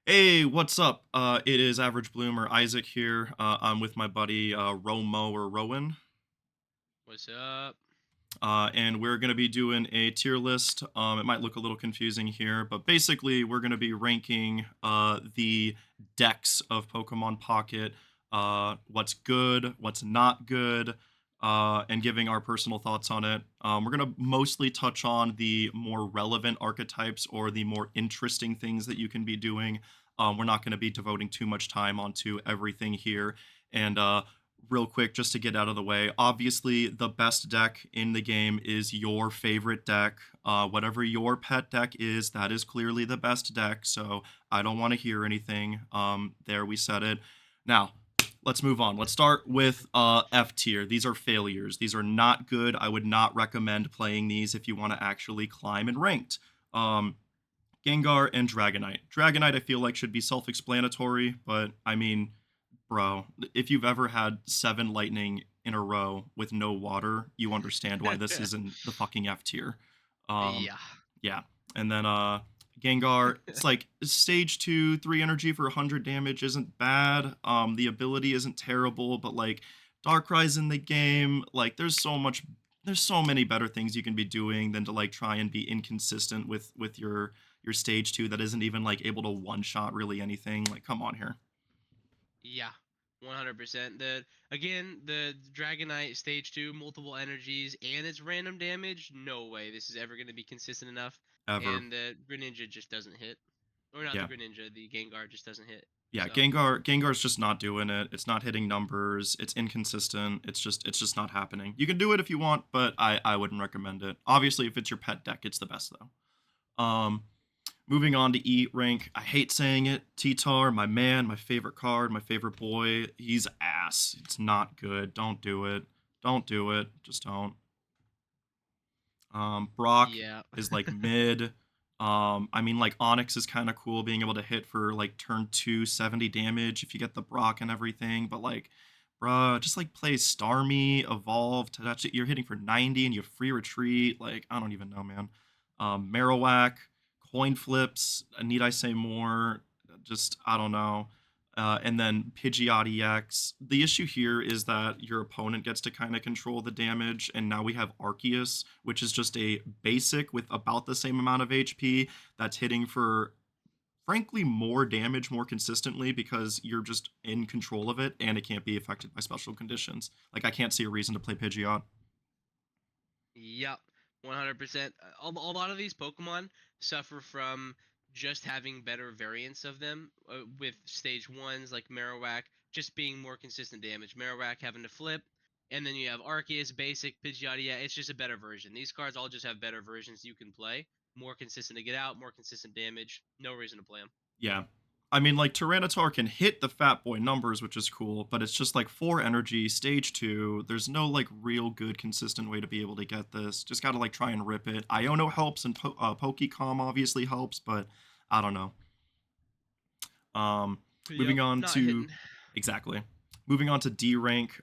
Hey, what's up? It is Average Bloomer Isaac here. I'm with my buddy Romo or Rowan, What's up? and we're going to be doing a tier list. It might look a little confusing here, but basically, we're going to be ranking the decks of Pokemon Pocket, what's good, what's not good, and giving our personal thoughts on it. We're going to mostly touch on the more relevant archetypes or the more interesting things that you can be doing. We're not going to be devoting too much time onto everything here. And real quick, just to get out of the way, obviously, the best deck in the game is your favorite deck. Whatever your pet deck is, that is clearly the best deck. So I don't want to hear anything. There, we said it. Now, let's move on. Let's start with F tier. These are failures. These are not good. I would not recommend playing these if you want to actually climb in ranked. Um, Gengar and Dragonite. Dragonite, I feel like, should be self explanatory, but I mean, bro, if you've ever had seven lightning in a row with no water, you understand why this is in the fucking F tier. Um, Yeah. yeah. And then Gengar, it's like stage 2, 3 energy for 100 damage isn't bad. The ability isn't terrible, but like Darkrai's in the game, like there's so many better things you can be doing than to like try and be inconsistent with your stage 2 that isn't even like able to one shot really anything. Like come on here. Yeah. 100%. The Dragonite stage 2 multiple energies and its random damage, no way this is ever going to be consistent enough, Ever. and the Greninja just doesn't hit. Or not the Yeah. Greninja, the Gengar just doesn't hit. Yeah, So, Gengar's just not doing it. It's not hitting numbers. It's inconsistent. It's just not happening. You can do it if you want, but I wouldn't recommend it. Obviously, if it's your pet deck, it's the best though. Moving on to E rank. I hate saying it. T-Tar, my man, my favorite card, my favorite boy. He's ass. It's not good. Don't do it. Don't do it. Just don't. Brock yeah. is like mid. I mean, like Onyx is kind of cool being able to hit for like turn 2 70 damage if you get the Brock and everything. But like, bruh, just like play Starmie, Evolve, Tadachi. You're hitting for 90 and you have free retreat. Like, I don't even know, man. Marowak, coin flips. Need I say more? Just, I don't know. And then Pidgeot EX. The issue here is that your opponent gets to kind of control the damage, and now we have Arceus, which is just a basic with about the same amount of HP that's hitting for, frankly, more damage more consistently because you're just in control of it, and it can't be affected by special conditions. Like, I can't see a reason to play Pidgeot. Yep, 100%. A lot of these Pokemon suffer from just having better variants of them, with stage ones like Marowak just being more consistent damage. Marowak having to flip, and then you have Arceus, Basic, Pidgeotto. Yeah, it's just a better version. These cards all just have better versions you can play. More consistent to get out, more consistent damage. No reason to play them. Yeah. I mean, like, Tyranitar can hit the Fat Boy numbers, which is cool, but it's just like 4 energy, stage 2. There's no, like, real good, consistent way to be able to get this. Just gotta, like, try and rip it. Iono helps, and Pokecom obviously helps, but I don't know. Um, Yep, moving on not to hitting. exactly. Moving on to D rank,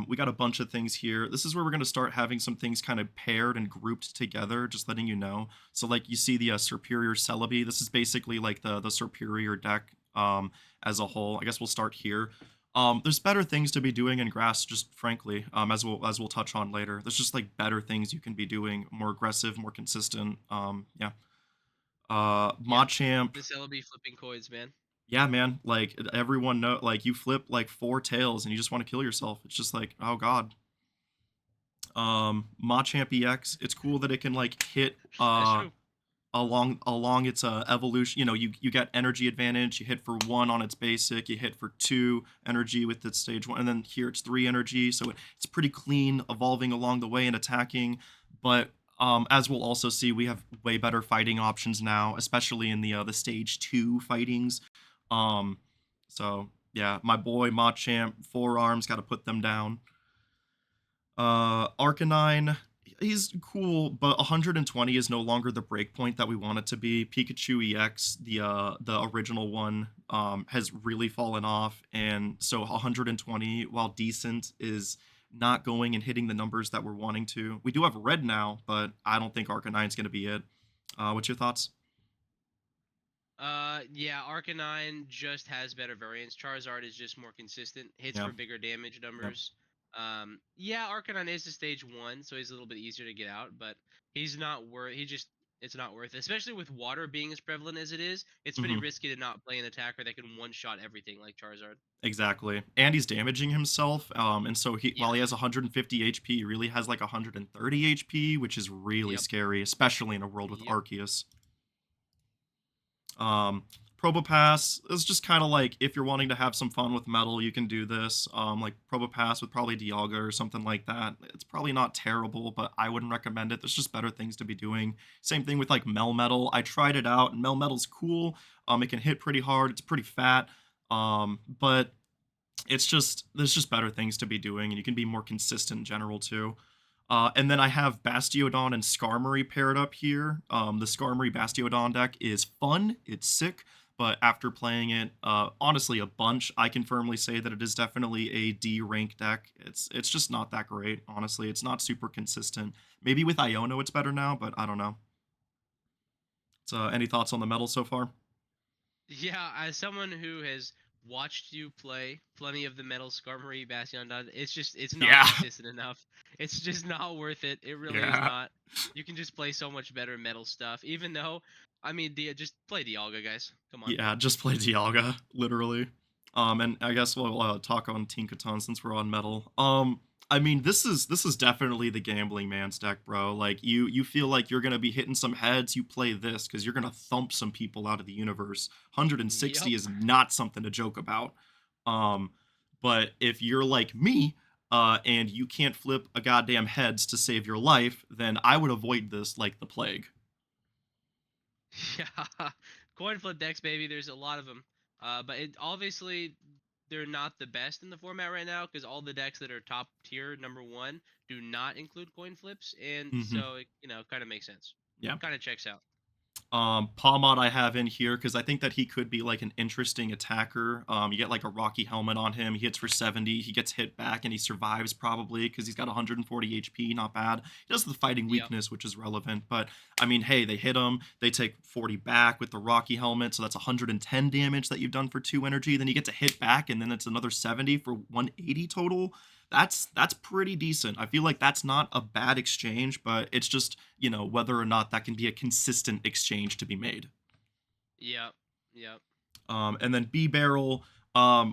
we got a bunch of things here. This is where we're going to start having some things kind of paired and grouped together, just letting you know. So, like, you see the Superior Celebi. This is basically like the Superior deck as a whole. I guess we'll start here. There's better things to be doing in grass, just frankly, as we'll touch on later. There's just like better things you can be doing, more aggressive, more consistent. Yeah. Yeah, Machamp, the Celebi flipping coins, man. yeah, man, like everyone know, like you flip like 4 tails and you just want to kill yourself. It's just like, oh god. Machamp EX, it's cool that it can like hit That's true. along its evolution. You know, you get energy advantage. You hit for 1 on its basic, you hit for 2 energy with its stage 1, and then here it's 3 energy. So it's pretty clean evolving along the way and attacking. But as we'll also see, we have way better fighting options now, especially in the stage 2 fightings. um so yeah, my boy Machamp, forearms, got to put them down. Arcanine, he's cool, but 120 is no longer the breakpoint that we want it to be. Pikachu EX, the original one, has really fallen off, and so 120, while decent, is not going and hitting the numbers that we're wanting to. We do have red now, but I don't think Arcanine's going to be it. What's your thoughts? Yeah, Arcanine just has better variance. Charizard is just more consistent, hits Yeah. for bigger damage Yep. numbers. Yeah, Arcanine is a stage one, so he's a little bit easier to get out, but he's not worth. He just it's not worth it, especially with water being as prevalent as it is. It's pretty Hmm. risky to not play an attacker that can one shot everything like Charizard. Exactly. And he's damaging himself. And so Yeah. while he has 150 HP, he really has like 130 HP, which is really Yep. scary, especially in a world with Yep. Arceus. Um, Probopass is just kind of like if you're wanting to have some fun with metal, you can do this. Like Probopass with probably Dialga or something like that. It's probably not terrible, but I wouldn't recommend it. There's just better things to be doing. Same thing with like Melmetal. I tried it out, and Melmetal's cool. It can hit pretty hard. It's pretty fat. But it's just there's just better things to be doing, and you can be more consistent in general too. And then I have Bastiodon and Skarmory paired up here. The Skarmory Bastiodon deck is fun, it's sick, but after playing it, honestly, a bunch, I can firmly say that it is definitely a D rank deck. It's just not that great, honestly. It's not super consistent. Maybe with Iono it's better now, but I don't know. So, any thoughts on the metal so far? Yeah, as someone who has watched you play plenty of the Metal Skarmory Bastion, it's not Yeah, consistent enough. It's just not worth it. It really is yeah. not. You can just play so much better metal stuff. Even though, I mean, just play Dialga, guys. Come on. Yeah, just play Dialga, literally. And I guess we'll talk on Tinkaton since we're on metal. I mean, this is definitely the gambling man's deck, bro. Like you feel like you're gonna be hitting some heads, you play this because you're gonna thump some people out of the universe. Yep. 160 is not something to joke about. Um, but if you're like me, and you can't flip a goddamn heads to save your life, then I would avoid this like the plague. Yeah. Coin flip decks, baby. There's a lot of them. But obviously they're not the best in the format right now because all the decks that are top tier number one do not include coin flips, and Hmm. so it, kind of makes sense. Yeah. Kind of checks out. Palmot I have in here because I think that he could be like an interesting attacker. You get like a Rocky helmet on him. He hits for 70. He gets hit back and he survives probably because he's got 140 HP. Not bad. He does the fighting Yep. weakness, which is relevant. But I mean, hey, they hit him. They take 40 back with the Rocky helmet. So that's 110 damage that you've done for 2 energy. Then you get to hit back and then it's another 70 for 180 total. That's pretty decent. I feel like that's not a bad exchange, but it's just, whether or not that can be a consistent exchange to be made. Yep. Yep. And then B Barrel,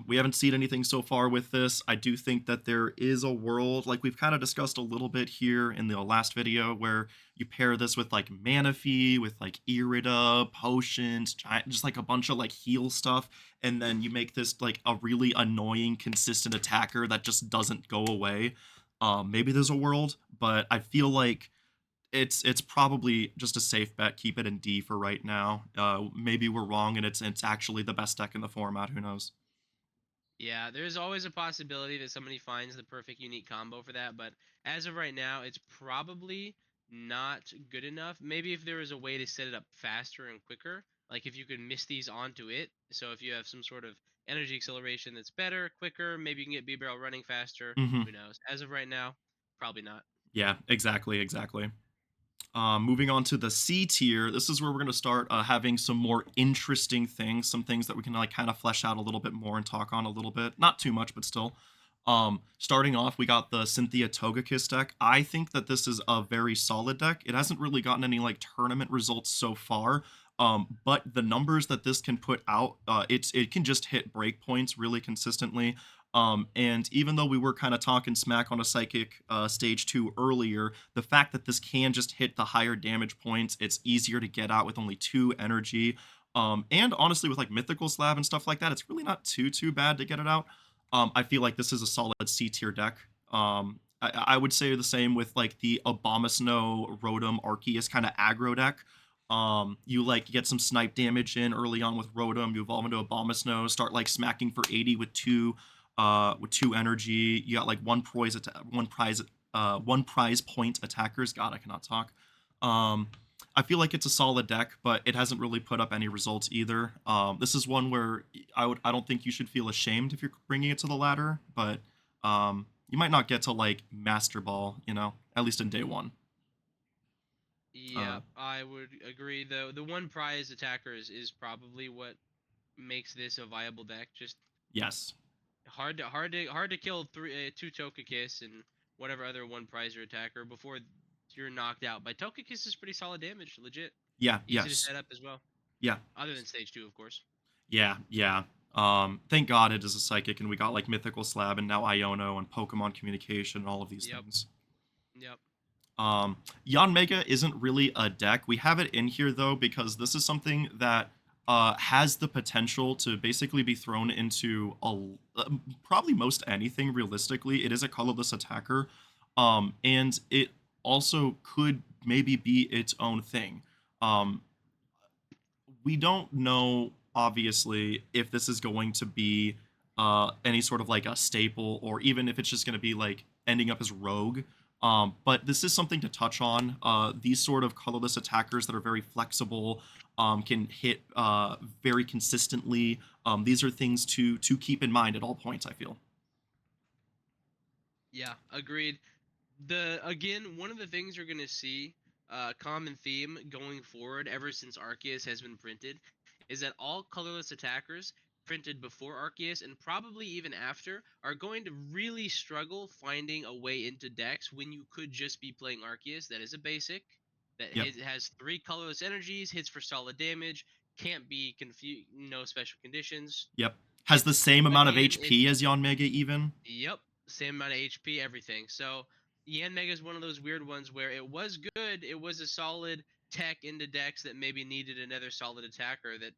we haven't seen anything so far with this. I do think that there is a world, like we've kind of discussed a little bit here in the last video, where you pair this with like Manaphy, with like Irida, potions, giant, just like a bunch of like heal stuff, and then you make this like a really annoying, consistent attacker that just doesn't go away. Maybe there's a world, but I feel like it's probably just a safe bet. Keep it in D for right now. Maybe we're wrong, and it's actually the best deck in the format. Who knows? Yeah, there's always a possibility that somebody finds the perfect unique combo for that, but as of right now, it's probably not good enough. Maybe if there was a way to set it up faster and quicker, like if you could miss these onto it, so if you have some sort of energy acceleration that's better, quicker, maybe you can get B-Barrel running faster. Hmm. Who knows? As of right now, probably not. Yeah, exactly, exactly. Moving on to the C tier, this is where we're going to start having some more interesting things, some things that we can like kind of flesh out a little bit more and talk on a little bit. Not too much, but still. Starting off, we got the Cynthia Togekiss deck. I think that this is a very solid deck. It hasn't really gotten any like tournament results so far. But the numbers that this can put out, it can just hit breakpoints really consistently. And even though we were kind of talking smack on a psychic stage 2 earlier, the fact that this can just hit the higher damage points, it's easier to get out with only 2 energy. And honestly, with like mythical slab and stuff like that, it's really not too bad to get it out. I feel like this is a solid C tier deck. I would say the same with like the Abomasnow Rotom Arceus kind of aggro deck. You like get some snipe damage in early on with Rotom, you evolve into Abomasnow, start like smacking for 80 with 2 energy. You got like one prize point attackers. God, I cannot talk. I feel like it's a solid deck, but it hasn't really put up any results either. This is one where I don't think you should feel ashamed if you're bringing it to the ladder, but you might not get to like Master Ball, at least in day one. Yeah, Uh, I would agree. The one prize attacker is probably what makes this a viable deck. Just yes. hard to kill two Togekiss and whatever other one prize or attacker before you're knocked out. By Togekiss is pretty solid damage, legit. Yeah, Easy to yes. set up as well. Yeah. Other than stage two, of course. Yeah, yeah. Thank God it is a psychic, and we got like Mythical Slab, and now Iono, and Pokemon Communication, and all of these Yep. things. Yep. Yon Mega isn't really a deck. We have it in here though because this is something that has the potential to basically be thrown into probably most anything. Realistically, it is a colorless attacker, and it also could maybe be its own thing. Um, we don't know obviously if this is going to be any sort of like a staple or even if it's just going to be like ending up as rogue. But this is something to touch on. These sort of colorless attackers that are very flexible can hit very consistently. These are things to keep in mind at all points, I feel. Yeah. Agreed. The again one of the things you're gonna see common theme going forward ever since Arceus has been printed is that all colorless attackers printed before Arceus and probably even after are going to really struggle finding a way into decks when you could just be playing Arceus. That is a basic that Yep. has three colorless energies, hits for solid damage, can't be confused, no special conditions. Yep. Has the It's same amount of again, HP it's as Yon Mega even. Yep, same amount of HP, everything. So Yan Mega is one of those weird ones where it was good, it was a solid tech into decks that maybe needed another solid attacker that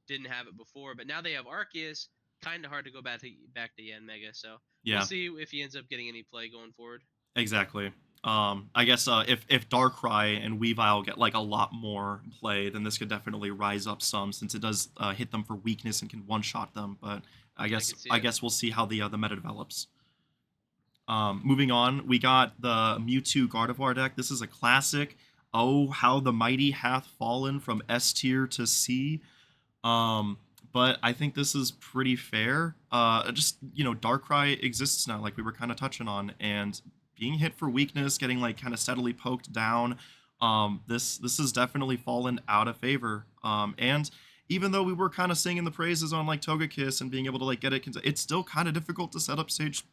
didn't have it before, but now they have Arceus, kind of hard to go back to Yan Mega. So we'll Yeah. see if he ends up getting any play going forward. Exactly. I guess if Darkrai and Weavile get like a lot more play, then this could definitely rise up some since it does hit them for weakness and can one shot them. But I I guess can see I it. guess we'll see how the meta develops. Moving on, we got the Mewtwo Gardevoir deck. This is a classic. Oh, how the mighty hath fallen from S tier to C. Um, but I think this is pretty fair. Just Darkrai exists now, like we were kind of touching on, and being hit for weakness, getting like kind of steadily poked down. This has definitely fallen out of favor. And even though we were kind of singing the praises on like Togekiss and being able to like get it, it's still kind of difficult to set up stage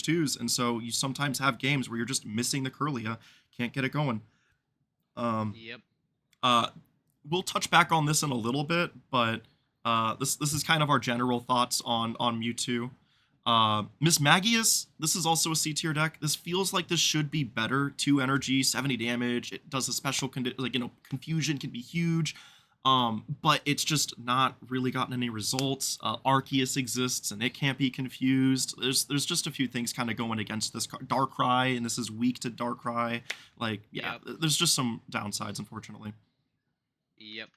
twos, and so you sometimes have games where you're just missing the Curlia, can't get it going. Um, Yep. uh, we'll touch back on this in a little bit, but this is kind of our general thoughts on Mewtwo. Miss Magius, this is also a C tier deck. This feels like this should be better. 2 energy, 70 damage. It does a special confusion can be huge. But it's just not really gotten any results. Arceus exists and it can't be confused. There's just a few things kind of going against this Darkrai, and this is weak to Darkrai. Like, yeah, Yep. there's just some downsides, unfortunately. Yep.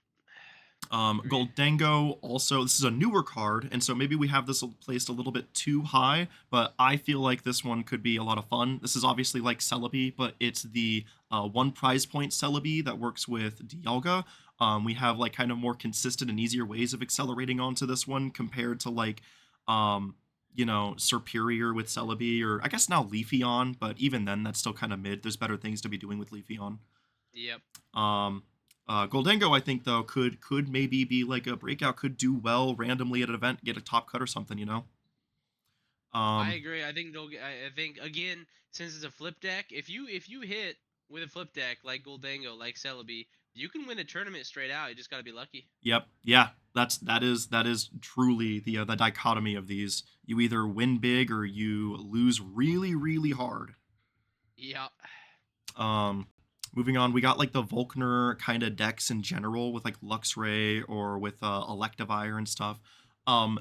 Agreed. Goldango also, this is a newer card, and so maybe we have this placed a little bit too high, but I feel like this one could be a lot of fun. This is obviously like Celebi, but it's the one prize point Celebi that works with Dialga. We have like kind of more consistent and easier ways of accelerating onto this one compared to like, um, Superior with Celebi, or I guess now Leafeon, but even then that's still kind of mid. There's better things to be doing with Leafeon. Yep. Um, Goldango, I think though, could maybe be like a breakout. Could do well randomly at an event, get a top cut or something. I Um, agree. I think they'll. I think again, since it's a flip deck, if you hit with a flip deck like Goldango, like Celebi, you can win a tournament straight out. You just gotta be lucky. yep, yeah. That is truly the dichotomy of these. You either win big or you lose really really hard. Yeah. Um, Moving on, we got like the Volkner kind of decks in general with like Luxray or with Electivire and stuff.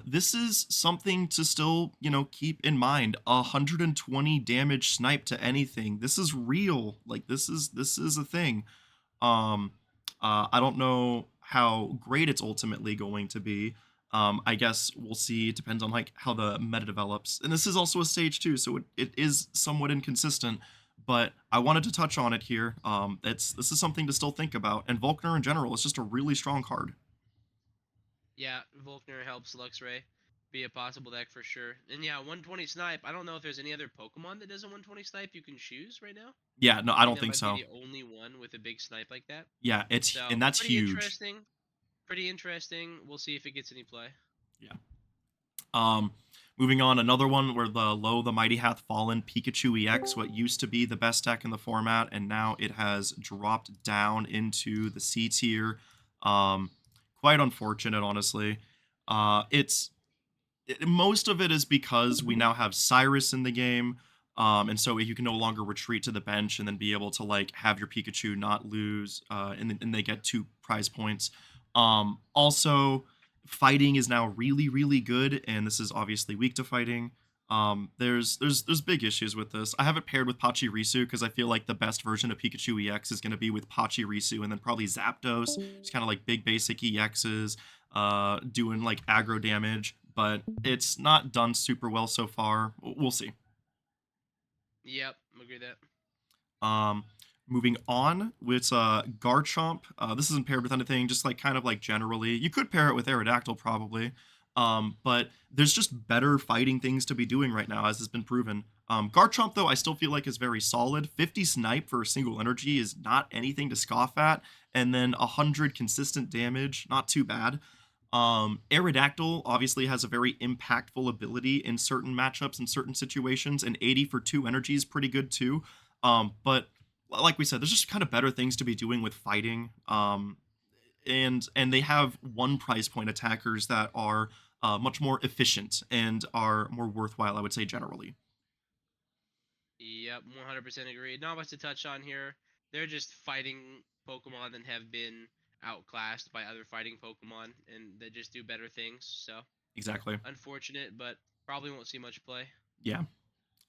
This is something to still, keep in mind. 120 damage snipe to anything. This is real. Like this is a thing. Um, I don't know how great it's ultimately going to be. I guess we'll see. It depends on like how the meta develops. And this is also a stage too, so it is somewhat inconsistent. But I wanted to touch on it here. This is something to still think about. And Volkner in general is just a really strong card. Yeah. Volkner helps Luxray be a possible deck for sure. And yeah, 120 snipe. I don't know if there's any other Pokemon that does a 120 snipe you can choose right now. Yeah, no, I I think don't that think might be so. the only one with a big snipe like that. Yeah, it's So and that's pretty huge. interesting. Pretty interesting. We'll see if it gets any play. Yeah. Um, moving on, another one where the mighty hath fallen. Pikachu EX, what used to be the best deck in the format, and now it has dropped down into the C tier. Um, quite unfortunate, honestly. It's most of it is because we now have Cyrus in the game. And so you can no longer retreat to the bench and then be able to like have your Pikachu not lose, and they get 2 prize points. Also, fighting is now really really good, and this is obviously weak to fighting. There's big issues with this. I have it paired with Pachirisu because I feel like the best version of Pikachu EX is going to be with Pachirisu and then probably Zapdos, just kind of like big basic EXs, doing like aggro damage, but it's not done super well so far. We'll see. Yep, agree that. Um, moving on with Garchomp. This isn't paired with anything, just like kind of like generally. You could pair it with Aerodactyl probably. But there's just better fighting things to be doing right now, as has been proven. Garchomp, though, I still feel like is very solid. 50 snipe for a single energy is not anything to scoff at. And then 100 consistent damage, not too bad. Aerodactyl obviously has a very impactful ability in certain matchups and certain situations, and 80 for 2 energy is pretty good too. But like we said, there's just kind of better things to be doing with fighting. And they have 1 prize point attackers that are much more efficient and are more worthwhile, I would say generally. Yep, 100% agree. Not much to touch on here. They're just fighting Pokemon that have been outclassed by other fighting Pokemon, and they just do better things. So Exactly. unfortunate, but probably won't see much play. Yeah.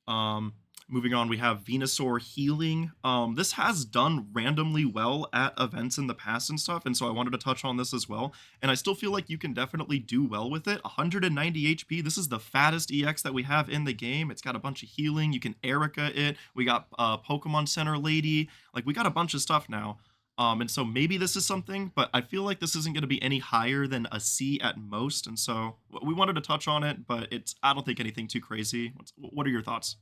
Um, moving on, we have Venusaur healing. This has done randomly well at events in the past and stuff, and so I wanted to touch on this as well. And I still feel like you can definitely do well with it. 190 HP. This is the fattest EX that we have in the game. It's got a bunch of healing. You can Erica it. We got Pokemon Center Lady. Like we got a bunch of stuff now. And so maybe this is something, but I feel like this isn't going to be any higher than a C at most. And so we wanted to touch on it, but it's I don't think anything too crazy. What are your thoughts?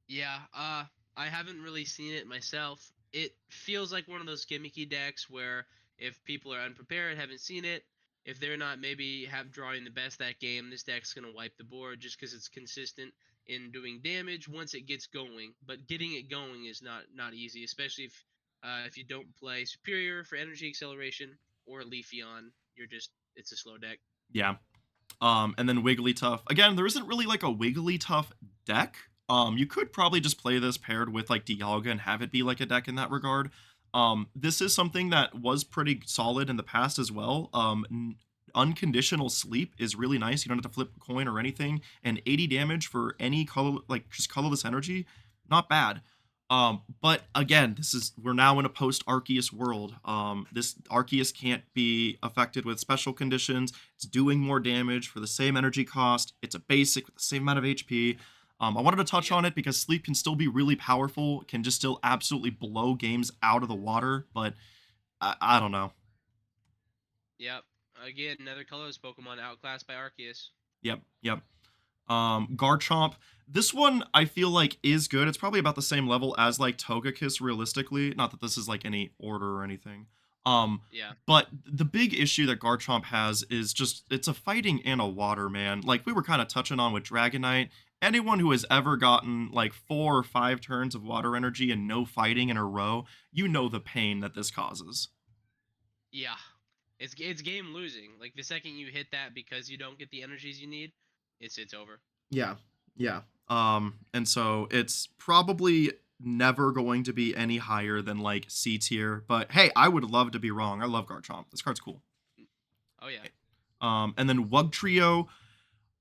Yeah, I haven't really seen it myself. It feels like one of those gimmicky decks where if people are unprepared, haven't seen it, if they're not maybe have drawing the best that game, this deck's gonna wipe the board just because it's consistent in doing damage once it gets going. But getting it going is not easy, especially if you don't play Superior for energy acceleration or Leafeon. You're just it's a slow deck. Yeah. And then Wigglytuff. Again, there isn't really like a Wigglytuff deck. You could probably just play this paired with like Dialga and have it be like a deck in that regard. This is something that was pretty solid in the past as well. Unconditional sleep is really nice. You don't have to flip a coin or anything, and 80 damage for any color, like just colorless energy, not bad. But again, this is we're now in a post Arceus world. This Arceus can't be affected with special conditions. It's doing more damage for the same energy cost. It's a basic with the same amount of HP. I wanted to touch Yep, on it because sleep can still be really powerful. Can just still absolutely blow games out of the water. But I don't know. yep. Again, another colorless Pokemon outclassed by Arceus. Yep, yep. Garchomp. This one I feel like is good. It's probably about the same level as like Togekiss realistically. Not that this is like any order or anything. Yeah. But the big issue that Garchomp has is just it's a fighting and a water man. Like we were kind of touching on with Dragonite. Anyone who has ever gotten like 4 or 5 turns of water energy and no fighting in a row, you know the pain that this causes. Yeah, it's game losing. Like the second you hit that because you don't get the energies you need, it's over. Yeah. Yeah. And so it's probably never going to be any higher than like C tier. But hey, I would love to be wrong. I love Garchomp. This card's cool. Oh yeah, And then Wug Trio.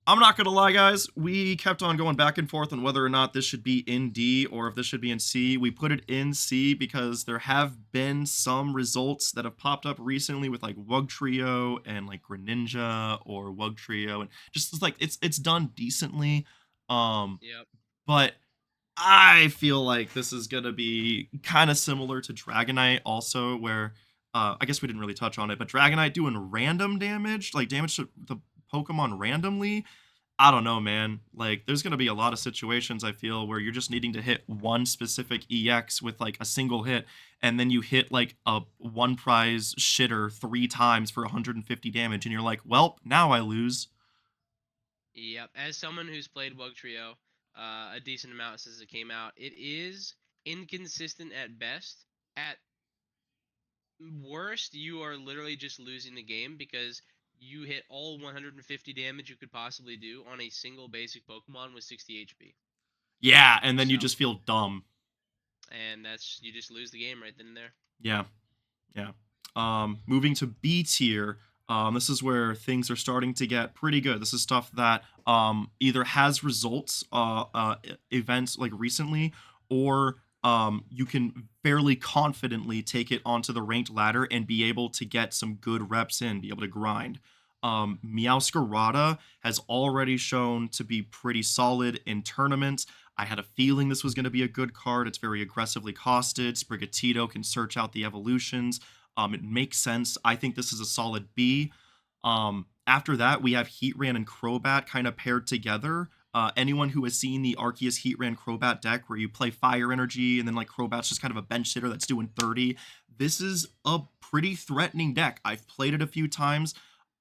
I'm not gonna lie, guys. We kept on going back and forth on whether or not this should be in D or if this should be in C. We put it in C because there have been some results that have popped up recently with like Wug Trio and like Greninja or Wug Trio, and just like it's done decently. Um, yep, but I feel like this is gonna be kind of similar to Dragonite, also, where I guess we didn't really touch on it, but Dragonite doing random damage, like damage to the Pokemon randomly, I don't know, man. Like, there's gonna be a lot of situations I feel where you're just needing to hit one specific EX with like a single hit, and then you hit like a one prize shitter 3 times for 150 damage, and you're like, well, now I lose. Yep. As someone who's played Bug Trio a decent amount since it came out, it is inconsistent at best. At worst, you are literally just losing the game because you hit all 150 damage you could possibly do on a single basic Pokemon with 60 HP. Yeah, and then you So, just feel dumb. and that's you just lose the game right then and there. Yeah. Yeah. Moving to B tier, this is where things are starting to get pretty good. This is stuff that either has results, events like recently, or you can fairly confidently take it onto the ranked ladder and be able to get some good reps in, be able to grind. Meowscarada has already shown to be pretty solid in tournaments. I had a feeling this was going to be a good card. It's very aggressively costed. Sprigatito can search out the evolutions. It makes sense. I think this is a solid B. After that, we have Heatran and Crobat kind of paired together. Anyone who has seen the Arceus Heatran Crobat deck where you play Fire Energy and then like Crobat's just kind of a bench hitter that's doing 30, this is a pretty threatening deck. I've played it a few times.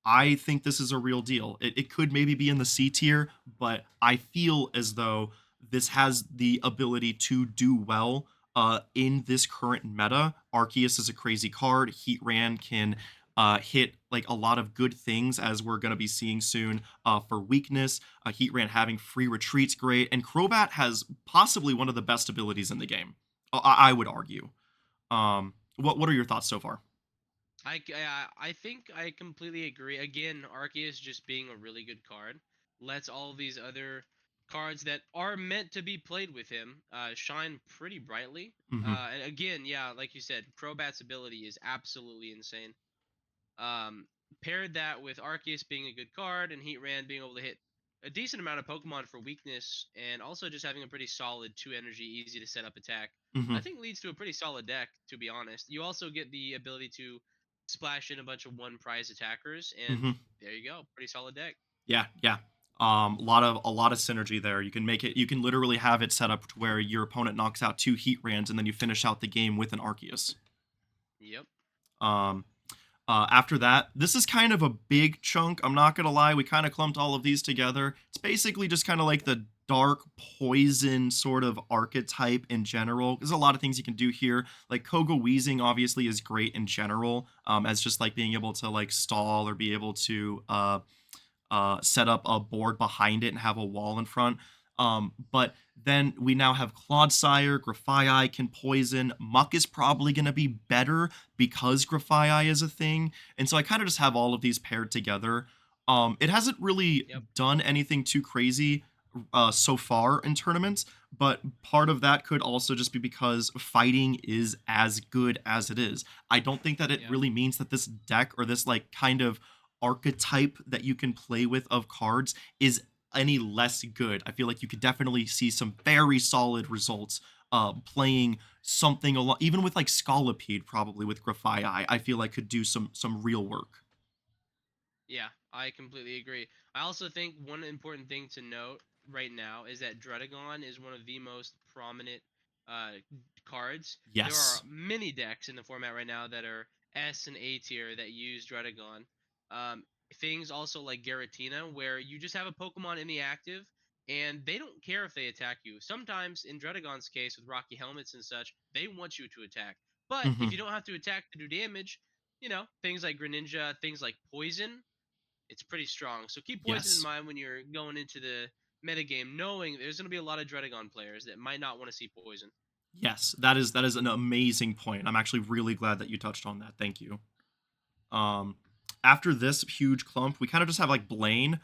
I think this is a real deal. It could maybe be in the C tier, but I feel as though this has the ability to do well in this current meta. Arceus is a crazy card. Heatran can hit like a lot of good things, as we're going to be seeing soon for weakness. Heatran having free retreats, great. And Crobat has possibly one of the best abilities in the game, I would argue. What are your thoughts so far? I think I completely agree. Again, Arceus just being a really good card lets all these other cards that are meant to be played with him shine pretty brightly. Hmm. And again, yeah, like you said, Crobat's ability is absolutely insane. Um, Paired that with Arceus being a good card and Heatran being able to hit a decent amount of Pokemon for weakness, and also just having a pretty solid 2 energy, easy to set up attack, I Hmm. think leads to a pretty solid deck, to be honest. You also get the ability to splash in a bunch of one prize attackers, and Hmm. there you go. Pretty solid deck. Yeah, yeah. A lot of synergy there. You can make it. You can literally have it set up to where your opponent knocks out 2 Heat Rans, and then you finish out the game with an Arceus. Yep. Um, After that, this is kind of a big chunk. I'm not gonna lie. We kind of clumped all of these together. It's basically just kind of like the dark poison sort of archetype in general. There's a lot of things you can do here. Like Kogo Weezing obviously is great in general, as just like being able to like stall or be able to set up a board behind it and have a wall in front. But then we now have Clodsire, Grafaiai can poison. Muck is probably going to be better because Grafaiai is a thing. And so I kind of just have all of these paired together. It hasn't really Yep. done anything too crazy so far in tournaments, but part of that could also just be because fighting is as good as it is. I don't think that it Yep. really means that this deck or this like kind of archetype that you can play with of cards is any less good. I feel like you could definitely see some very solid results playing something a lot, even with like Scolipede, probably with Grafai. I feel like could do some real work. Yeah, I completely agree. I also think one important thing to note right now is that Dredagon is one of the most prominent uh, cards. There are Yes. many decks in the format right now that are S and A tier that use Dredagon. Um, Things also like Garatina, where you just have a Pokemon in the active and they don't care if they attack you. Sometimes, in Dredagon's case, with Rocky Helmets and such, they want you to attack. But if Hmm. you don't have to attack to do damage, things like Greninja, things like Poison, it's pretty strong. So keep poison in Yes. mind when you're going into the metagame, knowing there's going to be a lot of Dredagon players that might not want to see poison. Yes. That is an amazing point. I'm actually really glad that you touched on that. Thank you. Um, After this huge clump, we kind of just have like Blaine.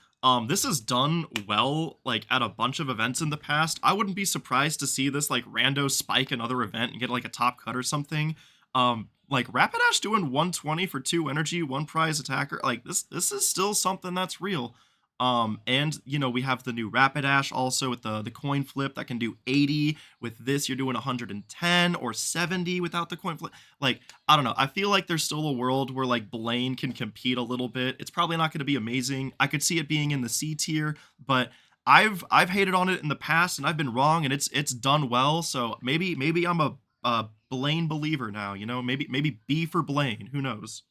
This has done well like at a bunch of events in the past. I wouldn't be surprised to see this like rando spike another event and get like a top cut or something. Like Rapidash doing 120 for 2 energy, 1 prize attacker. Like this is still something that's real. And we have the new Rapidash also with the coin flip that can do 80. With this, you're doing 110 or 70 without the coin flip. Like, I don't know. I feel like there's still a world where like Blaine can compete a little bit. It's probably not going to be amazing. I could see it being in the C tier, but I've hated on it in the past and I've been wrong and it's done well. So maybe I'm a Blaine believer now. Maybe B for Blaine. Who knows?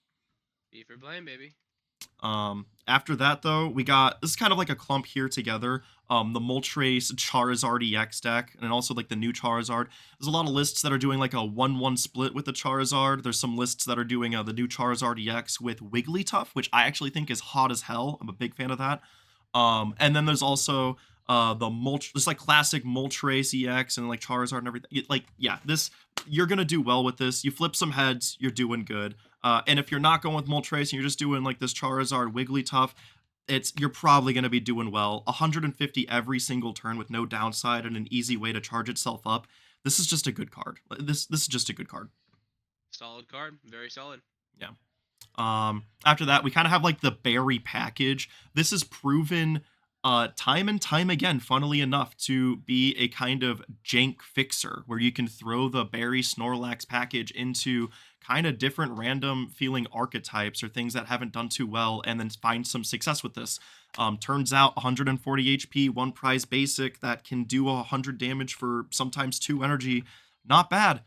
B for blame, baby. After that though, we got this is kind of like a clump here together. The Moltres Charizard EX deck, and also like the new Charizard. There's a lot of lists that are doing like a 1-1 split with the Charizard. There's some lists that are doing the new Charizard EX with Wigglytuff, which I actually think is hot as hell. I'm a big fan of that. And then there's also the this like classic Moltres EX and like Charizard and everything. Like, yeah, this you're gonna do well with this. You flip some heads, you're doing good. And if you're not going with Moltres and you're just doing like this Charizard Wigglytuff, you're probably going to be doing well. 150 every single turn with no downside and an easy way to charge itself up. This is just a good card. This is just a good card. Solid card. Very solid. Yeah. After that, we kind of have like the berry package. This is proven time and time again, funnily enough, to be a kind of jank fixer where you can throw the berry Snorlax package into kind of different random feeling archetypes or things that haven't done too well and then find some success with this. Turns out 140 HP, one prize basic that can do 100 damage for sometimes 2 energy. Not bad.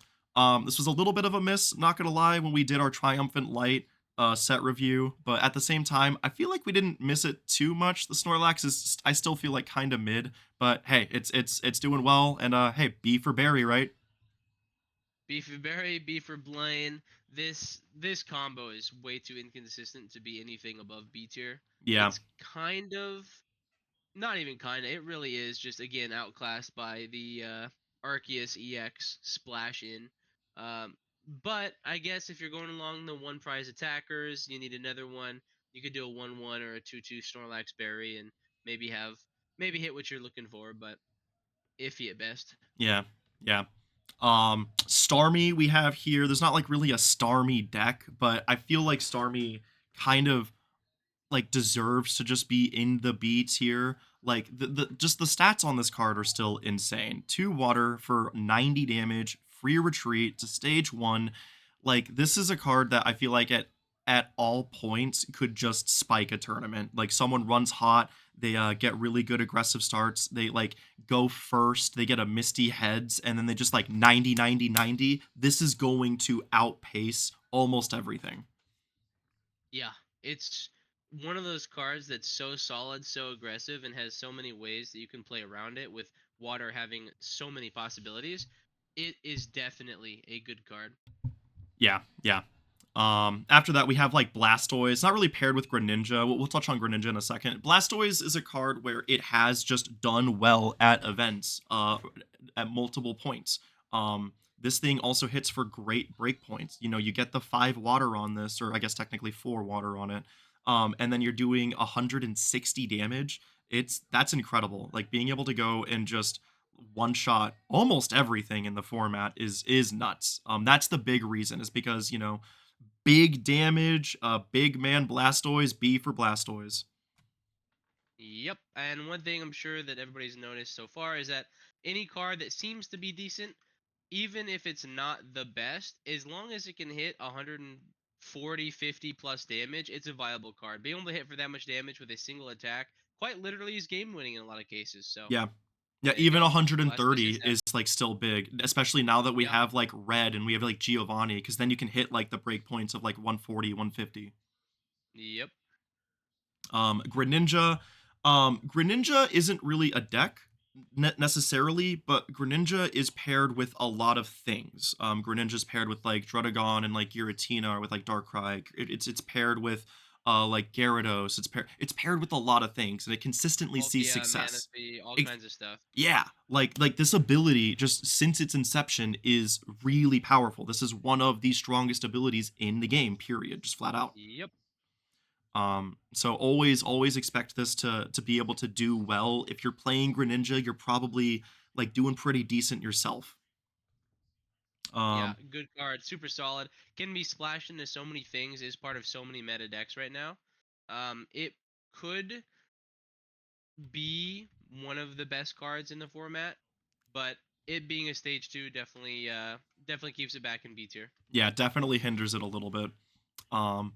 This was a little bit of a miss, not gonna lie, when we did our Triumphant Light set review, but at the same time, I feel like we didn't miss it too much. The Snorlax is, I still feel like kind of mid, but hey, it's doing well, and hey, B for Barry, right? B for Barry, B for Blaine. This combo is way too inconsistent to be anything above B tier. Yeah, It's kind of not even kind of. It really is just again outclassed by the Arceus EX splash in. Um, but I guess if you're going along the one prize attackers, you need another one. You could do a 1-1 or a 2-2 Snorlax Berry and maybe hit what you're looking for, but iffy at best. yeah, yeah. Starmie we have here. There's not like really a Starmie deck, but I feel like Starmie kind of like deserves to just be in the B tier. Like the just the stats on this card are still insane. 2 water for 90 damage, free retreat to stage 1. Like this is a card that I feel like at all points could just spike a tournament. Like someone runs hot, they get really good aggressive starts. They like go first, they get a Misty Heads and then they just like 90 90 90. This is going to outpace almost everything. Yeah, it's one of those cards that's so solid, so aggressive, and has so many ways that you can play around it with water having so many possibilities. It is definitely a good card. Yeah, yeah. After that, we have like Blastoise, not really paired with Greninja. We'll touch on Greninja in a second. Blastoise is a card where it has just done well at events, at multiple points. This thing also hits for great break points. You get the 5 water on this, or I guess technically 4 water on it. And then you're doing 160 damage. That's incredible. Like being able to go and just one shot almost everything in the format is nuts. That's the big reason is because big damage, big man Blastoise, B for Blastoise. Yep, and one thing I'm sure that everybody's noticed so far is that any card that seems to be decent, even if it's not the best, as long as it can hit 140, 50 plus damage, it's a viable card. Being able to hit for that much damage with a single attack quite literally is game winning in a lot of cases. So Yeah. Yeah, there you even go. Blastoise 130 is that. is like still big, especially now that we Yep. have like red and we have like Giovanni, because then you can hit like the breakpoints of like 140, 150. Yep. Greninja. Greninja isn't really a deck necessarily, but Greninja is paired with a lot of things. Greninja's paired with like Druddigon and like Giratina or with like Darkrai. It's paired with like Gyarados. It's paired with a lot of things, and it consistently sees Palkia, success. Manaphy, all Ex- kinds of stuff. yeah, like this ability just since its inception is really powerful. This is one of the strongest abilities in the game, period, just flat out. Yep. So always expect this to be able to do well. If you're playing Greninja, you're probably like doing pretty decent yourself. Yeah, Um, good card, super solid. Can be splashed into so many things. Is part of so many meta decks right now. It could. be one of the best cards in the format, but it being a stage two definitely keeps it back in B tier. Yeah, definitely hinders it a little bit. Um,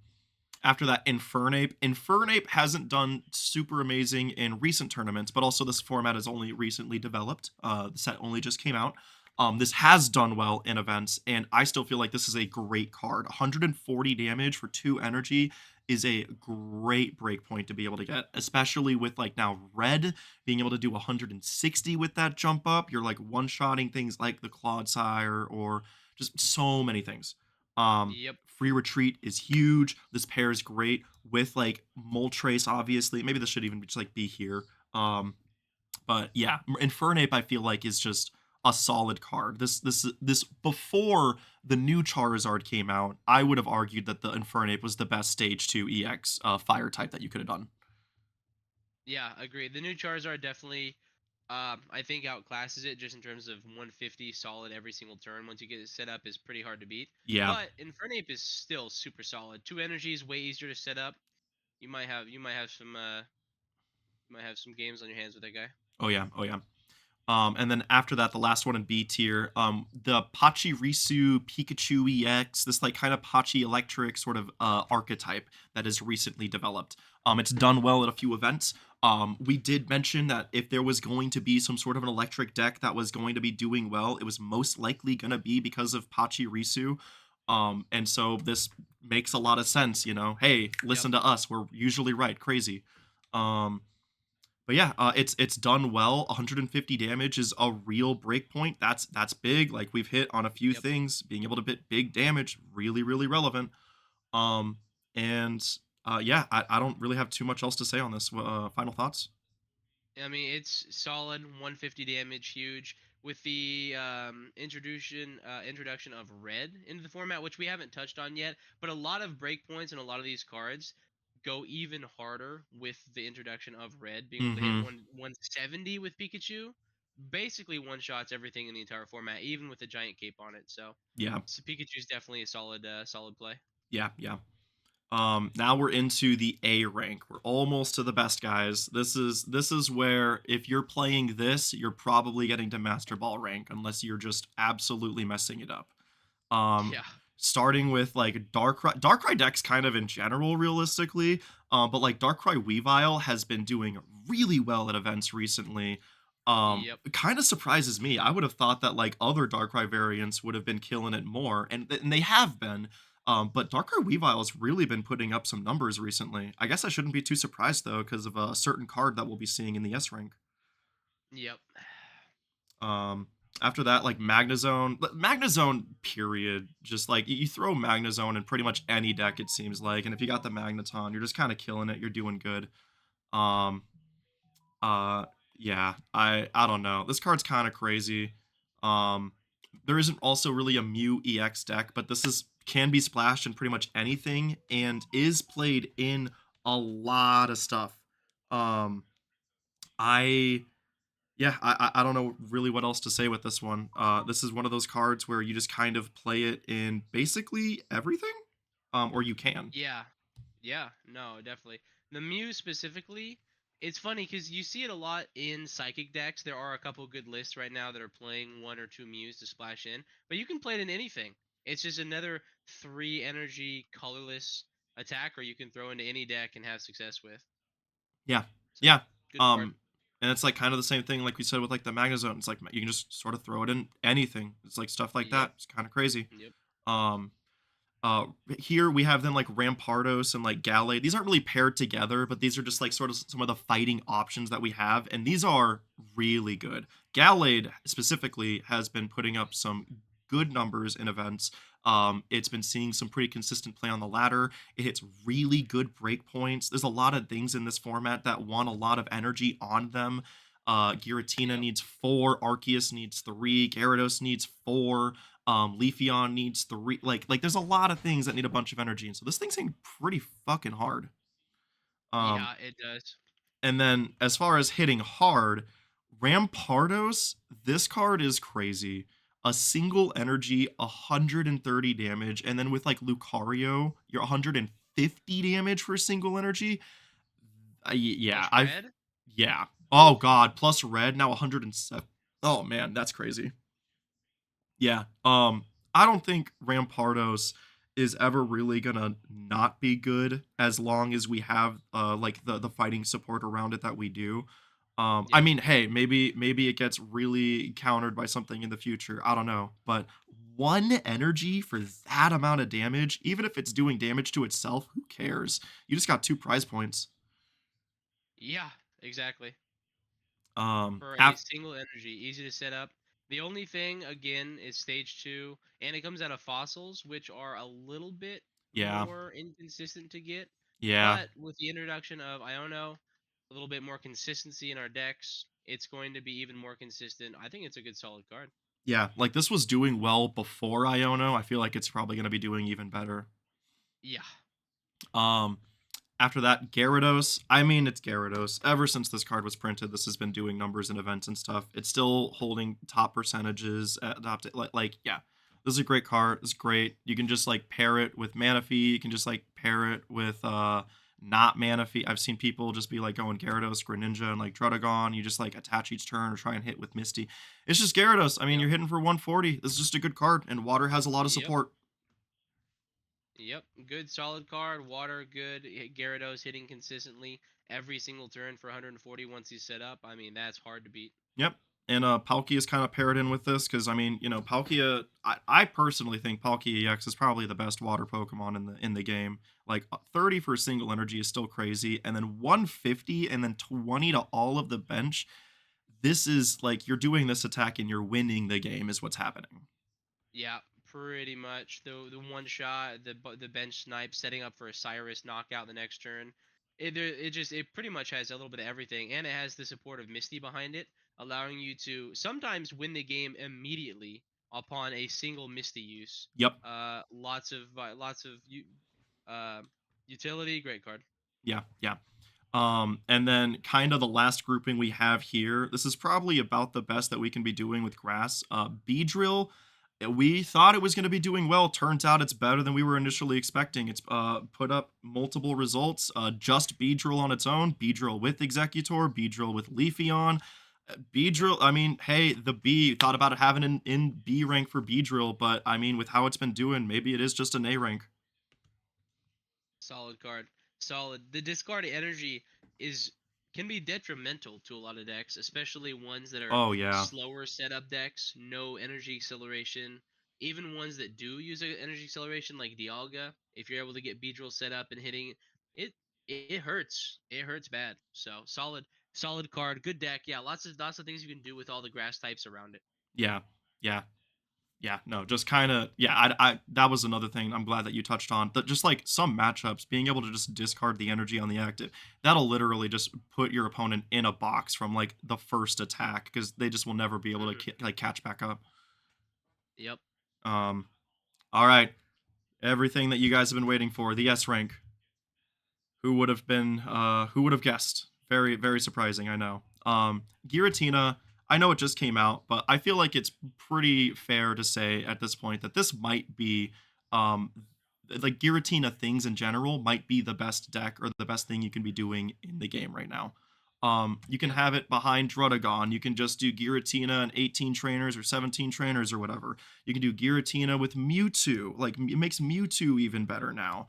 After that, Infernape. Infernape hasn't done super amazing in recent tournaments, but also this format is only recently developed. The set only just came out. This has done well in events, and I still feel like this is a great card. 140 damage for 2 energy is a great breakpoint to be able to get, especially with like now red being able to do 160 with that jump up. You're like one-shotting things like the Clodsire or just so many things. Yep. Free retreat is huge. This pair is great with like Moltres, obviously. Maybe this should even just like be here. But yeah, Infernape I feel like is just a solid card. This before the new Charizard came out, I would have argued that the Infernape was the best stage 2 EX fire type that you could have done. Yeah, agreed. The new Charizard definitely, I think outclasses it just in terms of 150 solid every single turn. Once you get it set up, is pretty hard to beat. Yeah. But Infernape is still super solid. Two energies, way easier to set up. You might have some games on your hands with that guy. Oh yeah. Oh yeah. And then after that, the last one in B tier, the Pachirisu Pikachu EX, this like kind of Pachi electric sort of archetype that is recently developed. It's done well at a few events. We did mention that if there was going to be some sort of an electric deck that was going to be doing well, it was most likely going to be because of Pachirisu. And so this makes a lot of sense, you know. Hey, Yep. listen to us. We're usually right. Crazy. Um, but yeah, it's done well. 150 damage is a real breakpoint. That's big. Like we've hit on a few Yep. things. Being able to hit big damage, really relevant. Um, and yeah, I don't really have too much else to say on this. Final thoughts? I mean, it's solid 150 damage, huge. With the introduction of red into the format, which we haven't touched on yet, but a lot of breakpoints and a lot of these cards go even harder with the introduction of red, being able to hit Mm-hmm. 170 with Pikachu, basically one shots everything in the entire format, even with the giant cape on it. Yeah, So Pikachu's definitely a solid play. yeah. Now we're into the A rank. We're almost to the best guys. This is where if you're playing this, you're probably getting to Master Ball rank unless you're just absolutely messing it up. Um, Yeah. Starting with like Darkrai decks kind of in general, realistically. But like Darkrai Weavile has been doing really well at events recently. Yep. It kind of surprises me. I would have thought that like other Darkrai variants would have been killing it more, and they have been. But Darkrai Weavile has really been putting up some numbers recently. I guess I shouldn't be too surprised though, because of a certain card that we'll be seeing in the S rank. Yep. Um, After that, like Magnezone, period. Just like you throw Magnezone in pretty much any deck, it seems like, and if you got the Magneton, you're just kind of killing it. You're doing good. Um, uh, yeah, I don't know. This card's kind of crazy. Um, there isn't also really a Mew EX deck, but this is can be splashed in pretty much anything and is played in a lot of stuff. Um, I yeah, I don't know really what else to say with this one. This is one of those cards where you just kind of play it in basically everything, or you can. Yeah. Yeah, no, definitely. The Mew specifically, it's funny because you see it a lot in Psychic decks. There are a couple good lists right now that are playing one or two Mews to splash in, but you can play it in anything. It's just another three energy colorless attacker you can throw into any deck and have success with. Yeah, So, yeah. good card. And it's like kind of the same thing like we said with like the Magnezone. It's like you can just sort of throw it in anything. It's like stuff like Yep. that. It's kind of crazy. Yep. Um, Uh, Here we have then like Rampardos and like Gallade. These aren't really paired together, but these are just like sort of some of the fighting options that we have, and these are really good. Gallade specifically has been putting up some good numbers in events. It's been seeing some pretty consistent play on the ladder. It hits really good break points. There's a lot of things in this format that want a lot of energy on them. Giratina Yep. needs 4, Arceus needs 3, Gyarados needs 4, Leafeon needs 3. Like there's a lot of things that need a bunch of energy, and so this thing's hitting pretty fucking hard. Um, Yeah, it does. and then as far as hitting hard, Rampardos, this card is crazy. A single energy, 130 damage, and then with like Lucario, you're 150 damage for a single energy. Yeah, Plus I've red. Yeah. Oh Oof. god, plus red now 107. Oh man, that's crazy. Yeah. I don't think Rampardos is ever really gonna not be good as long as we have like the fighting support around it that we do. I Yep. mean, hey, maybe it gets really countered by something in the future. I don't know, but one energy for that amount of damage, even if it's doing damage to itself, who cares? You just got two prize points. Yeah. Exactly. Um, For a af- single energy, easy to set up. The only thing again is stage two, and it comes out of fossils, which are a little bit yeah, more inconsistent to get. yeah, But with the introduction of Iono, a little bit more consistency in our decks, it's going to be even more consistent. I think it's a good solid card. yeah. Like this was doing well before Iono. I feel like it's probably gonna be doing even better. Yeah. Um, After that, Gyarados. I mean, it's Gyarados. Ever since this card was printed, this has been doing numbers and events and stuff. It's still holding top percentages. Yeah, this is a great card. It's great. You can just like pair it with Manaphy. You can just like pair it with not Manaphy. I've seen people just be like going Gyarados, Greninja, and like Druddigon. You just like attach each turn or try and hit with Misty. It's just Gyarados. I mean, Yep. you're hitting for 140. This is just a good card, and Water has a lot of Yep. support. Yep. Good solid card. Water good. Gyarados hitting consistently every single turn for 140 once he's set up. I mean, that's hard to beat. Yep. And Palkia is kind of paired in with this because I mean, Palkia. I personally think Palkia EX is probably the best water Pokemon in the game. Like 30 for a single energy is still crazy, and then 150 and then 20 to all of the bench. This is like you're doing this attack and you're winning the game is what's happening. Yeah, pretty much. The one shot, the bench snipe, setting up for a Cyrus knockout the next turn. It pretty much has a little bit of everything, and it has the support of Misty behind it, allowing you to sometimes win the game immediately upon a single Misty use. Yep. Uh, utility, great card. Yeah. Yeah. And then kind of the last grouping we have here. This is probably about the best that we can be doing with grass. Beedrill, we thought it was going to be doing well. Turns out it's better than we were initially expecting. It's put up multiple results. Just Beedrill on its own, Beedrill with Executor, Beedrill with Leafeon. Yep, Beedrill, I mean, hey, the B thought about having in B rank for Beedrill, but I mean, with how it's been doing, maybe it is just an A rank. solid card. Solid. The discard energy is can be detrimental to a lot of decks, especially ones that are Oh yeah. slower setup decks, no energy acceleration. Even ones that do use energy acceleration, like Dialga, if you're able to get Beedrill set up and hitting it, it hurts. It hurts bad. So solid card, good deck. Yeah, lots of things you can do with all the grass types around it. Yeah. Yeah. Yeah, no, just kind of yeah. I that was another thing I'm glad that you touched on. That just like some matchups, being able to just discard the energy on the active, that'll literally just put your opponent in a box from like the first attack because they just will never be able to Hmm. like catch back up. Yep. Um, all right, everything that you guys have been waiting for, the S rank. Who would have guessed? Very surprising, I know. Giratina, I know it just came out, but I feel like it's pretty fair to say at this point that this might be um like Giratina things in general might be the best deck or the best thing you can be doing in the game right now. You can Yep. have it behind Druddigon. You can just do Giratina and 18 trainers or 17 trainers or whatever. You can do Giratina with Mewtwo. Like it makes Mewtwo even better now.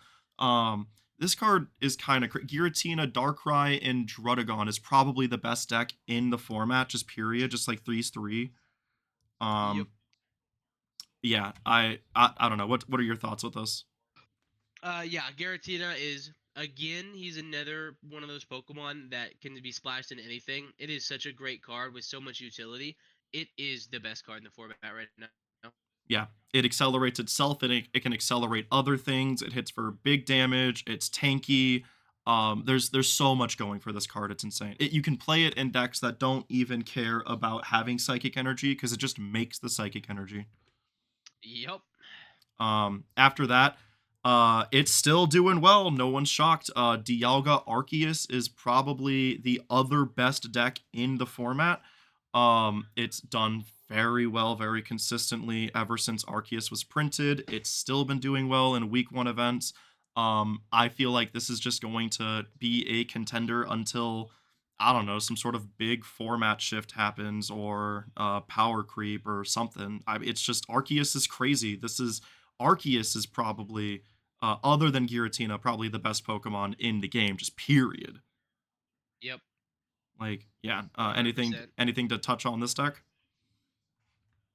This card is kind of Giratina, Darkrai, and Druddigon is probably the best deck in the format, just period, just like three's three. Yep. Um, yeah, I don't know. What are your thoughts with this? Yeah, Garatina is again. He's another one of those Pokemon that can be splashed in anything. It is such a great card with so much utility. It is the best card in the format right now. Yeah, it accelerates itself, and it can accelerate other things. It hits for big damage. It's tanky. There's so much going for this card. It's insane. You can play it in decks that don't even care about having psychic energy because it just makes the psychic energy. Yep. After that, it's still doing well. No one's shocked. Dialga Arceus is probably the other best deck in the format. It's done very well, very consistently ever since Arceus was printed. It's still been doing well in week one events. I feel like this is just going to be a contender until I don't know, some sort of big format shift happens or power creep or something. It's just Arceus is crazy. Arceus is probably other than Giratina, probably the best Pokemon in the game, just period. Yep, Like, yeah. Anything 100%. anything to touch on this deck?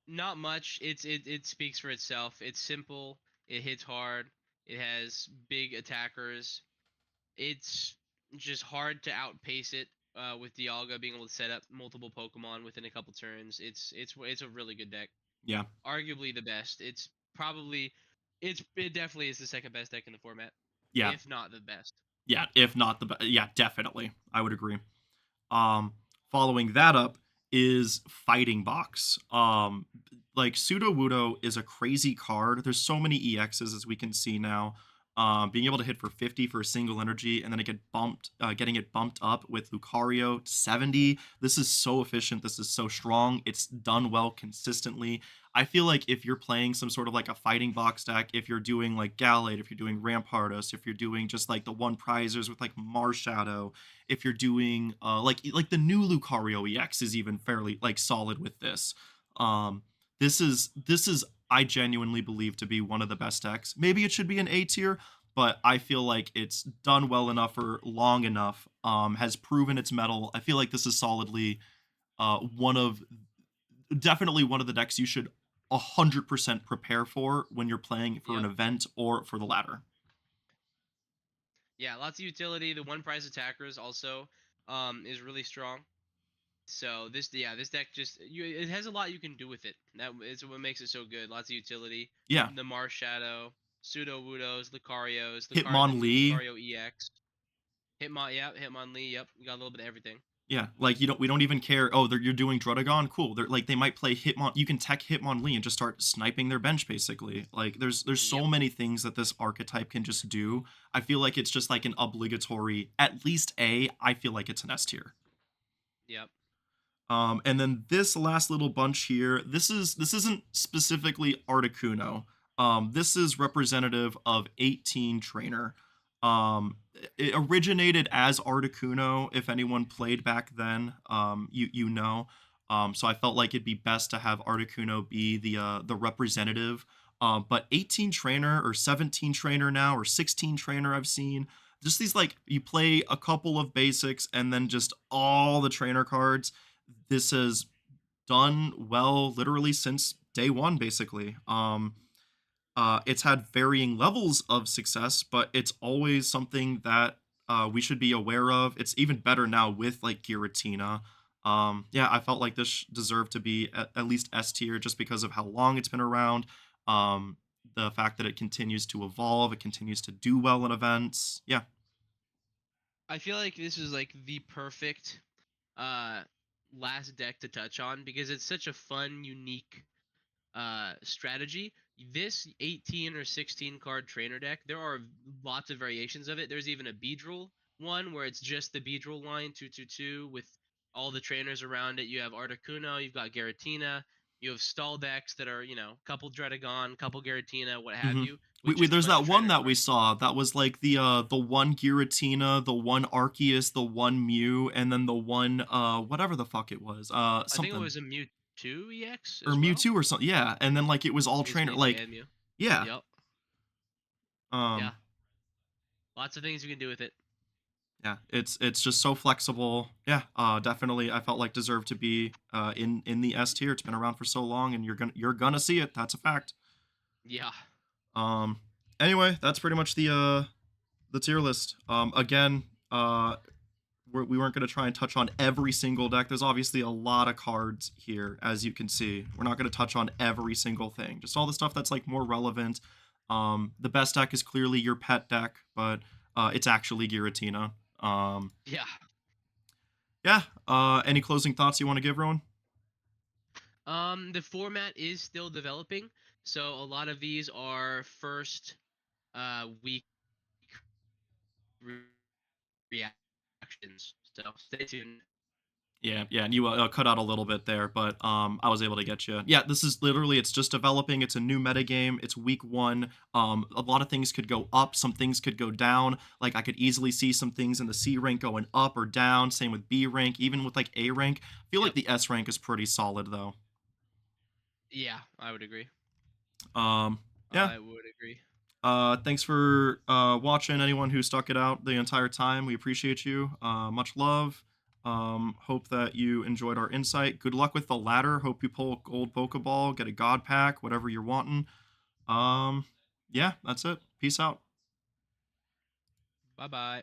Not much. It speaks for itself. It's simple. It hits hard. It has big attackers. It's just hard to outpace it. With Dialga being able to set up multiple Pokemon within a couple turns, it's a really good deck. Yeah, Arguably the best. It's probably it definitely is the second best deck in the format, yeah, if not the best. yeah. If not the best, yeah, definitely, I would agree. Um, Following that up is Fighting Box. Like Pseudo Wudo is a crazy card. There's so many EXs as we can see now. Being able to hit for 50 for a single energy, and then getting it bumped up with Lucario to 70. This is so efficient. This is so strong. It's done well consistently. I feel like if you're playing some sort of like a fighting box deck, if you're doing like Gallade, if you're doing Rampardos, if you're doing just like the one prizers with like Marshadow, if you're doing like the new Lucario EX is even fairly like solid with this. Um this is I genuinely believe to be one of the best decks. Maybe it should be an A tier, but I feel like it's done well enough for long enough, has proven its mettle. I feel like this is solidly one of definitely one of the decks you should 100% prepare for when you're playing for an Yep. event or for the ladder. Yeah, lots of utility. The one prize attackers also is really strong. So this deck just it has a lot you can do with it. That is what makes it so good. Lots of utility. Yeah. The Marshadow, Pseudo Wudos, the new Hitmonlee. Lucario EX, Hitmonlee. Yep, you got a little bit of everything. Yeah, like we don't even care. Oh, you're doing Drudagon, cool. They're like they might play Hitmon. You can tech Hitmonlee and just start sniping their bench basically. Like there's so Yep, many things that this archetype can just do. I feel like it's just like an obligatory at least A. I feel like it's an S tier. yep, And then this last little bunch here, this isn't specifically Articuno. This is representative of 18 Trainer. It originated as Articuno. If anyone played back then, you know. So I felt like it'd be best to have Articuno be the representative. But 18 Trainer or 17 Trainer now or 16 Trainer I've seen just these like you play a couple of basics and then just all the trainer cards. This has done well literally since day one, basically. It's had varying levels of success, but it's always something that we should be aware of. It's even better now with like Giratina. Yeah, I felt like this deserved to be at least S tier just because of how long it's been around. Um, the fact that it continues to evolve, it continues to do well in events. Yeah. I feel like this is like the perfect uh last deck to touch on because it's such a fun, unique strategy. This 18 or 16 card trainer deck, there are lots of variations of it. There's even a Beedrill one where it's just the Beedrill line 222 with all the trainers around it. You have Articuno, you've got Garatina, you have stall decks that are, couple Dredagon, couple Garatina, what have hmm you, with just a there's bunch that of one trainer that we cards. saw that was like the one Giratina, the one Arceus, the one Mew, and then the one whatever the fuck it was I think it something was a Mewtwo EX or as well. Mewtwo or something. Yeah, and then like it was all It's trainer. Mewtwo Like and Mew. yeah, Yep. um, Yeah. Lots of things you can do with it. yeah. It's just so flexible. Yeah, definitely. I felt like deserved to be in the S tier. It's been around for so long, and you're gonna see it. That's a fact. Yeah. Um. Anyway, that's pretty much the tier list. Again, we weren't going to try and touch on every single deck. There's obviously a lot of cards here, as you can see. We're not going to touch on every single thing, just all the stuff that's like more relevant. The best deck is clearly your pet deck, but it's actually Giratina. Yeah. Yeah. Any closing thoughts you want to give, Rowan? The format is still developing, so a lot of these are first week re- reactions. So stay tuned. Yeah, yeah, and you cut out a little bit there, but I was able to get you. Yeah, this is literally it's just developing. It's a new metagame. It's week one. A lot of things could go up, some things could go down. Like I could easily see some things in the C rank going up or down. Same with B rank, even with like A rank. I feel like Yep. the S rank is pretty solid though. Yeah, I would agree. Um, yeah. I would agree. Thanks for watching. Anyone who stuck it out the entire time, we appreciate you. Much love. Hope that you enjoyed our insight. Good luck with the ladder. Hope you pull a gold Pokeball, get a God Pack, whatever you're wanting. Um, yeah, that's it. Peace out. Bye bye.